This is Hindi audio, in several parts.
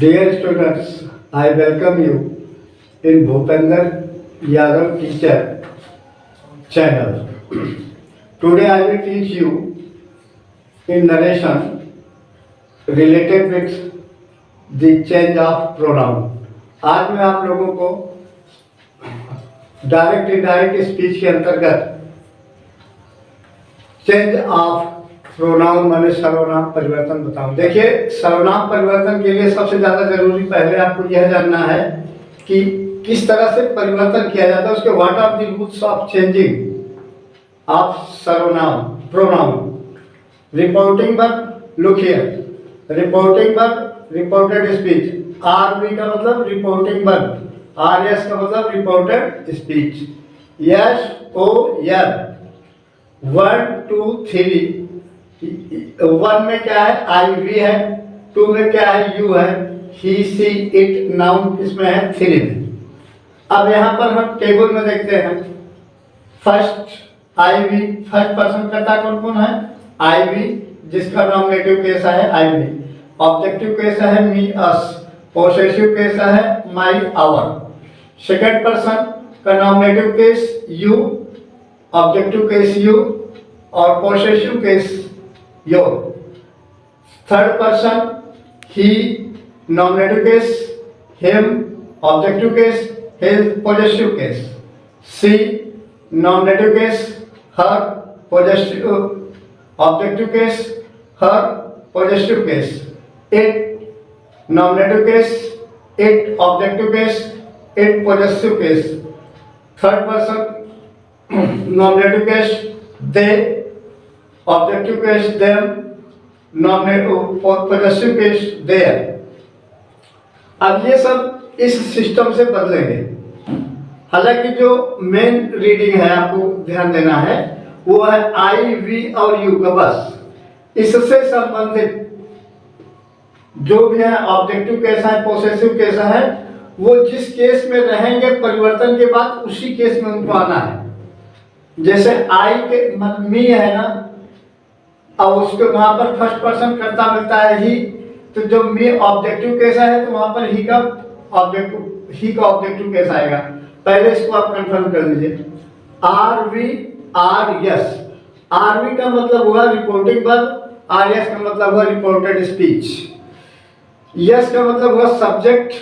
Dear students, I welcome you in Bhupender Yadav Teacher channel. Today I will teach you in narration related with the change of pronoun. आज मैं आप लोगों को डायरेक्ट इनडायरेक्ट स्पीच के अंतर्गत चेंज ऑफ प्रोनाउन माने सर्वनाम परिवर्तन बताऊं। देखिए, सर्वनाम परिवर्तन के लिए सबसे ज्यादा जरूरी पहले आपको यह जानना है कि किस तरह से परिवर्तन किया जाता है, उसके what are the rules of changing of सर्वनाम pronoun. Reporting verb, look here, reporting verb, reported speech. RV का मतलब रिपोर्टिंग वर्ब, आरएस का मतलब reported speech. Yes oh yeah, 1 2 3। 1 में क्या है, आई वी है, 2 में क्या है, यू है, ही सी इट नाउन किसमें है, 3 में। अब यहाँ पर हम टेबल में देखते हैं, first I we, first person करता कौन कौन है, आई वी, जिसका नॉमिनेटिव कैसा है, आई वी, ऑब्जेक्टिव कैसा है, मी अस, पोसेसिव कैसा है, माई आवर। सेकंड पर्सन का nominative case you, objective case you और possessive case your. Third person he, nominative case him, objective case his, possessive case. She, nominative case her, possessive objective case her, possessive case. It, nominative case it, objective case it, possessive case. Third person nominative case they, objective case them, nominative possessive case their. अब ये सब इस सिस्टम से बदलेंगे। हालांकि जो मेन रीडिंग है आपको ध्यान देना है वो है आई वी और यू का, बस इससे संबंधित जो भी है, ऑब्जेक्टिव कैसा है, पोसेसिव कैसा है, वो जिस केस में रहेंगे परिवर्तन के बाद उसी केस में उनको आना है। जैसे आई के मी है ना, अब उसके वहां पर फर्स्ट पर्सन कर्ता मिलता है ही, तो जो मी ऑब्जेक्टिव कैसा है तो वहां पर ही का ऑब्जेक्टिव कैसा आएगा, पहले इसको आप कंफर्म कर लीजिए। Are we are yes, are we का मतलब हुआ रिपोर्टिंग वर्ब, आर यस का मतलब हुआ रिपोर्टेड स्पीच। यस का मतलब हुआ सब्जेक्ट,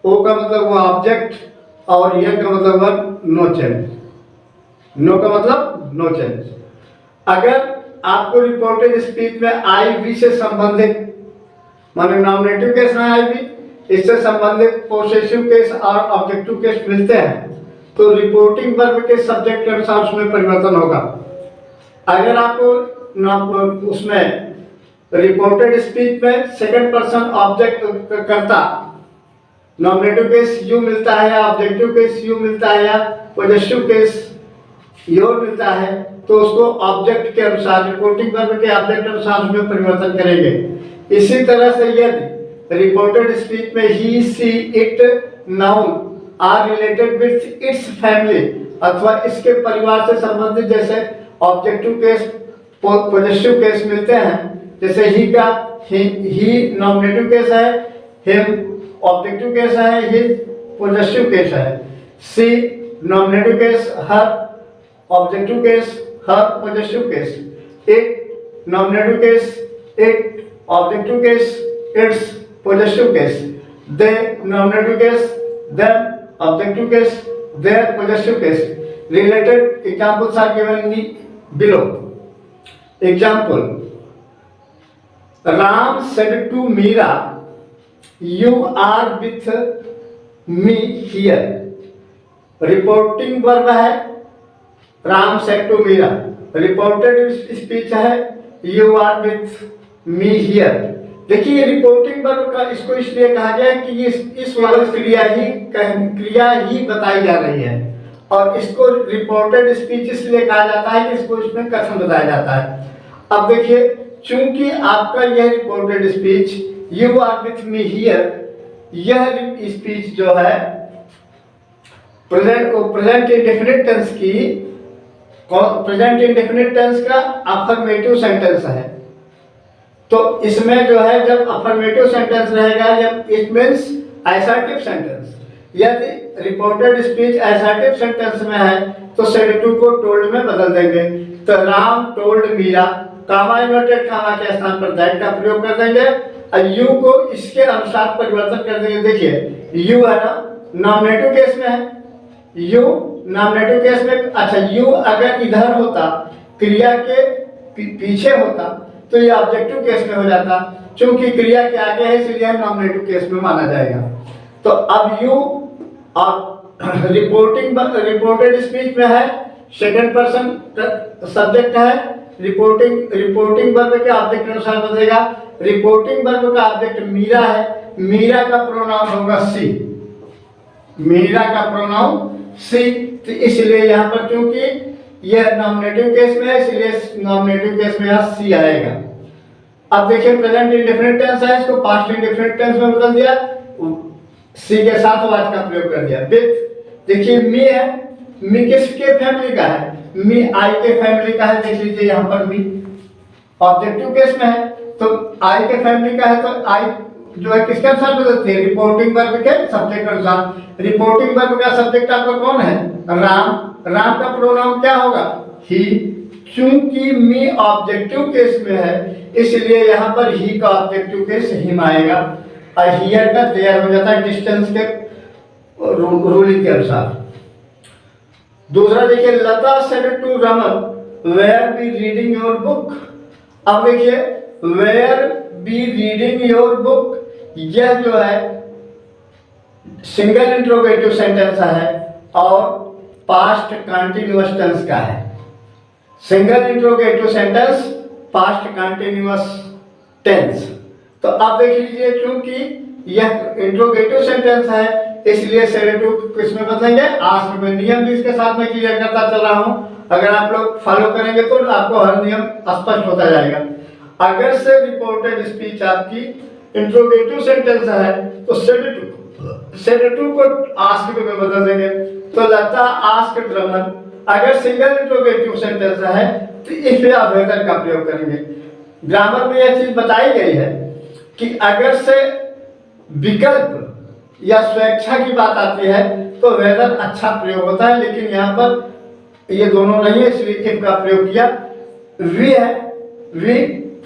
ओ का मतलब हुआ ऑब्जेक्ट और यह का मतलब हुआ नो चेंज। नो का मतलब नो चेंज। अगर आपको रिपोर्टेड स्पीच में आई वी से संबंधित माने नॉमिनेटिव केस है आई वी, इससे संबंधित पोसेसिव केस और ऑब्जेक्टिव केस मिलते हैं तो रिपोर्टिंग वर्ब के सब्जेक्ट के अनुसार उसमें परिवर्तन होगा। अगर आपको उसमें रिपोर्टेड स्पीच में सेकंड पर्सन ऑब्जेक्ट करता, नॉमिनेटिव केस यू मिलता है या ऑब्जेक्टिव केस यू मिलता है या पोजेसिव केस योर मिलता है, तो उसको ऑब्जेक्ट के अनुसार, रिपोर्टिंग वर्ब के ऑब्जेक्ट के अनुसार उसमें परिवर्तन करेंगे। इसी तरह से यदि रिपोर्टेड स्पीच में he she it noun are related with its family अथवा इसके परिवार से संबंधित, जैसे ऑब्जेक्टिव केस पोजेसिव केस मिलते हैं, जैसे ही का ही नॉमिनेटिव केस है, हिम ऑब्जेक्टिव केस है, हिज पोजेसिव केस है। She nominative case her, objective case her, possessive case. It nominative case it, objective case its, possessive case. They nominative case them, objective case their, possessive case. Related examples are given below. Example, Ram said to Meera, you are with me here. Reporting verb है Ram said to Meera, reported speech है you are with me here. देखिए रिपोर्टिंग वर्ब का इसको इसलिए कहा गया है कि इस वाली क्रिया ही बताई जा रही है और इसको रिपोर्टेड स्पीच इसलिए कहा जाता है कि इसको इसमें कथन बताया जाता है। अब देखिए, चूंकि आपका यह reported speech you are with me here, यह स्पीच जो है प्रेजेंट इंडेफिनिट टेंस की, प्रेजेंट इंडेफिनिट टेंस का अफर्मेटिव सेंटेंस है। तो इसमें जो है जब अफर्मेटिव सेंटेंस रहेगा, जब इट मीन्स असर्टिव सेंटेंस, यदि रिपोर्टेड स्पीच असर्टिव सेंटेंस में है तो सेड टू को टोल्ड में बदल देंगे। तो राम टोल्ड मीरा, कामा इन्वर्टेड कामा के स्थान पर दैट का प्रयोग कर देंगे और यू को इसके अनुसार परिवर्तन कर देंगे। देखिए यू है ना, नॉमिनेटिव केस में है, यू नॉमिनेटिव केस में, अच्छा यू अगर इधर होता, क्रिया के पीछे होता तो ये ऑब्जेक्टिव केस में हो जाता, क्योंकि क्रिया के आगे है इसलिए नॉमिनेटिव केस में माना जाएगा। तो अब यू रिपोर्टेड स्पीच में है, सेकंड पर्सन सब्जेक्ट है, रिपोर्टिंग वर्ब के ऑब्जेक्ट के अनुसार बदलेगा। रिपोर्टिंग वर्ब का ऑब्जेक्ट मीरा है, मीरा का प्रोनाउन होगा सी, मीरा का प्रोनाउन सी। तो इसलिए यहाँ पर क्योंकि यह नॉमिनेटिव केस में है इसलिए नॉमिनेटिव केस में यहाँ सी आएगा। अब देखिए प्रेजेंट इंडेफिनिट टेंस है, इसको पास्ट इंडेफिनिट टेंस में बदल दिया, सी के साथ वाज का प्रयोग कर दिया। विथ देखिए मी है, मी किसके फैमिली का है, मी आई के फैमिली का है। देख लीजिए यहाँ पर मी ऑब्जेक्टिव केस में है तो आई के फैमिली का है, तो आई जो है किसके अनुसार बदलती है, रिपोर्टिंग वर्ब के सब्जेक्ट अनुसार। रिपोर्टिंग वर्ब का सब्जेक्ट आपका कौन है, राम, राम का प्रोनाउन क्या होगा, ही। चूंकि मी ऑब्जेक्टिव केस में है इसलिए यहाँ पर ही का ऑब्जेक्टिव केस हिम आएगा और हियर का देयर हो जाता है डिस्टेंस के रूलिंग के अनुसार। दूसरा देखिए Lata said to Raman where be reading your book. अब देखिए where be reading your book, यह जो है सिंगल इंट्रोगेटिव सेंटेंस है और पास्ट कंटिन्यूअस टेंस का है। Single interrogative sentence past continuous tense. तो आप देख लीजिए क्योंकि यह इंट्रोगेटिव सेंटेंस है इसलिए सेड टू किसमें बदलेंगे, आस्क में। नियम भी इसके साथ में क्लियर करता चल रहा हूं, अगर आप लोग फॉलो करेंगे तो आपको हर नियम स्पष्ट होता जाएगा। अगर से रिपोर्टेड स्पीच आपकी इंट्रोगेटिव सेंटेंस है तो सेड टू को आस्क में बदल देंगे। तो लता आस्क रमन, अगर सिंगल इंट्रोगेटिव सेंटेंस है तो इफ या वेदर का प्रयोग करेंगे। ग्रामर में यह चीज बताई गई है कि अगर से विकल्प या स्वेच्छा की बात आती है तो वेदर अच्छा प्रयोग होता है, लेकिन यहाँ पर ये दोनों नहीं है इसलिए इफ का प्रयोग किया। वी है, वी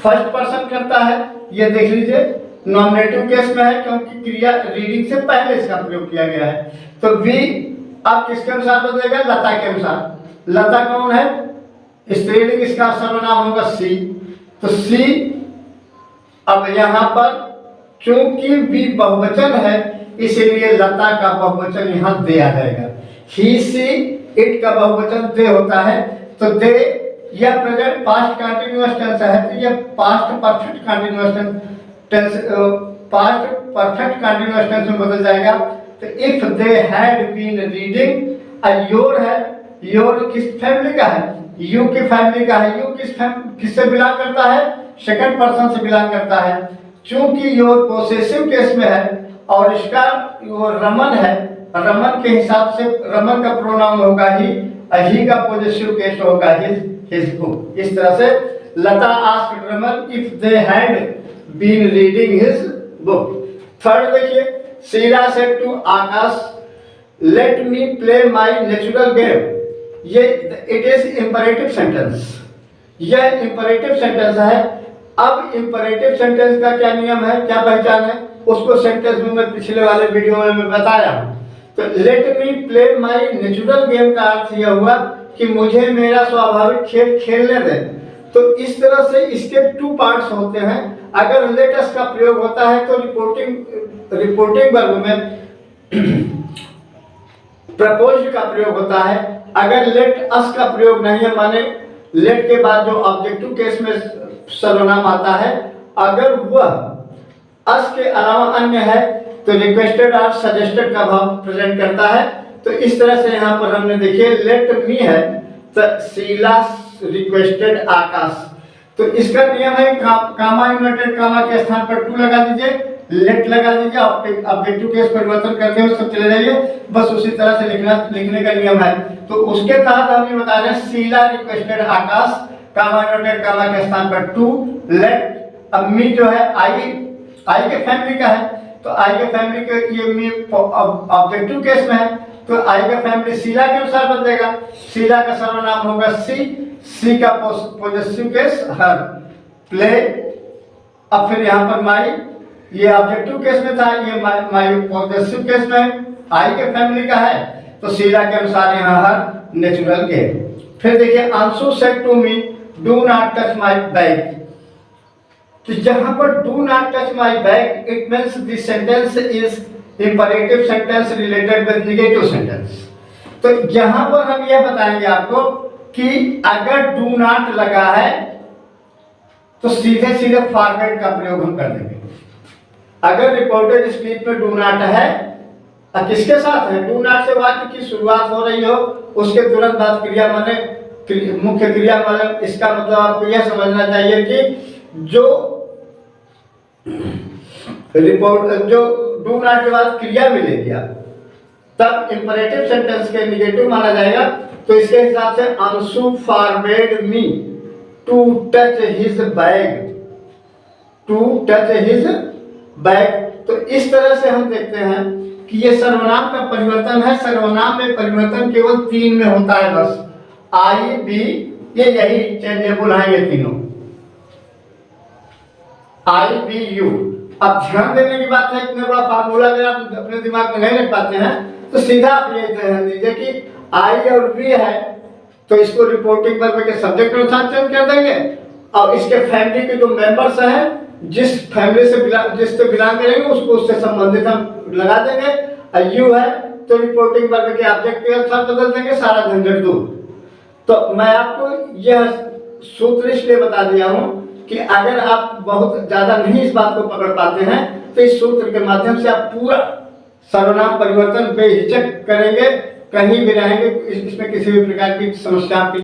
फर्स्ट पर्सन करता है, ये देख लीजिए नॉमिनेटिव केस में है क्योंकि क्रिया रीडिंग से पहले इसका प्रयोग किया गया है। तो वी अब किसके अनुसार बदलेगा, लता के अनुसार। लता कौन है, स्त्रीलिंग, इसका सर्वनाम होगा सी। तो सी अब यहाँ पर चूंकि वी बहुवचन है इसलिए लता का बहुवचन यहाँ दे आ जाएगा। ही सी इट का बहुवचन दे होता है, तो दे यह प्रेजेंट पास्ट कंटिन्यूअस टेंस है तो यह past perfect continuous tense past perfect continuous tense में बदल जाएगा। तो if they had been reading, your है, योर किस फैमिली का है, यू की फैमिली का है। यू किससे बिलोंग करता है, सेकंड पर्सन से बिलोंग करता है। चूंकि योर पोसेसिव केस में है और इसका वो रमन है, रमन के हिसाब से रमन का प्रोनाउन होगा ही का पोजेसिव केस होगा हिज बुक। इस तरह से Lata asked Raman if they had been reading his book. Third देखिए Sheela said to Akash let me play my natural game. ये इट इज इंपरेटिव सेंटेंस, यह इंपरेटिव सेंटेंस है। अब इंपरेटिव सेंटेंस का क्या नियम है, क्या पहचान है, उसको सेंटेंस में मैं पिछले वाले वीडियो में मैं बताया हूं। तो late me play my natural game का अर्थ यह हुआ कि मुझे मेरा स्वाभाविक खेल खेलने दें। तो इस तरह से इसके टू पार्ट्स होते हैं। अगर लेट अस का प्रयोग होता है तो रिपोर्टिंग वर्ब में प्रपोज्ड का प्रयोग होता है। अगर लेट अस का प्रयोग नहीं है, माने लेट के बाद जो ऑब्जेक्टिव केस में सर्वनाम आता है, अगर वह अस के अलावा अन्य है तो रिक्वेस्टेड और सजेस्टेड का भाव प्रेजेंट करता है। तो इस तरह से यहाँ पर हमने देखिए लेट मी है तो शीला रिक्वेस्टेड आकाश। तो इसका नियम है कामा इन्वर्टेड कामा के स्थान पर टू लगा दीजिए, लेट लगा दीजिए, ऑब्जेक्टिव केस परिवर्तन करते हुए सब चले जाइए, बस उसी तरह से लिखने का नियम है। तो उसके तहत हम ये बता रहे हैं शीला रिक्वेस्टेड आकाश, कामा इन्वर्टेड कामा के स्थान पर टू, लेट अब मी जो है आई के फैमिली का है, तो आई के फैमिली के ये मी ऑब्जेक्टिव केस में है, तो आई का फैमिली शीला के अनुसार बदलेगा। शीला का सर्वनाम होगा सी का पॉजिटिव केस हर, प्ले। अब फिर यहाँ पर माई, ये ऑब्जेक्टिव केस में था, ये माई पॉजिटिव केस में आई के फैमिली का है, तो शीला के अनुसार यहाँ हर नेचुरल के। फिर देखिए Anshu said to me do not touch my bag, तो जहां पर do not touch my bag it means this sentence is imperative sentence related with negative sentence. तो यहां पर हम यह बताएंगे आपको कि अगर डू नॉट लगा है तो सीधे सीधे फॉरवर्ड का प्रयोग हम कर देंगे। अगर रिपोर्टेड स्पीच में डू नॉट है, किसके साथ है, डू नॉट से वाक्य की शुरुआत हो रही हो, उसके तुरंत बाद क्रिया माने मुख्य क्रिया माने, इसका मतलब आपको यह समझना चाहिए कि जो रिपोर्ट जो डू नॉट के बाद क्रिया मिलेगी आप, तब इंपरेटिव सेंटेंस के निगेटिव माना जाएगा। तो इसके हिसाब से Anshu forward me to touch his bag, to touch his bag. तो इस तरह से हम देखते हैं कि ये सर्वनाम का परिवर्तन है। सर्वनाम में परिवर्तन केवल 3 में होता है बस, आई बी, ये यही चेंजेबल है, ये तीनों आई बी यू। अब ध्यान देने की बात है, इतना बड़ा फार्मूला अगर आप अपने दिमाग में नहीं रख पाते हैं तो सीधा आप ये ध्यान दीजिए कि आई और बी है, तो इसको रिपोर्टिंग वर्ब के सब्जेक्ट अनुसार चेंज कर देंगे, और इसके फैमिली के जो मेंबर्स हैं, जिस फैमिली से जिससे बिलोंग करेंगे उसको उससे संबंधित हम लगा देंगे। यू है तो रिपोर्टिंग वर्ब के ऑब्जेक्ट के अनुसार बदल देंगे, सारा झंझट दूर। तो मैं आपको यह सूत्र इसलिए बता दिया हूं कि अगर आप बहुत ज्यादा नहीं इस बात को पकड़ पाते हैं तो इस सूत्र के माध्यम से आप पूरा सर्वनाम परिवर्तन बेहिचक करेंगे, कहीं भी रहेंगे, इसमें किसी भी प्रकार की समस्या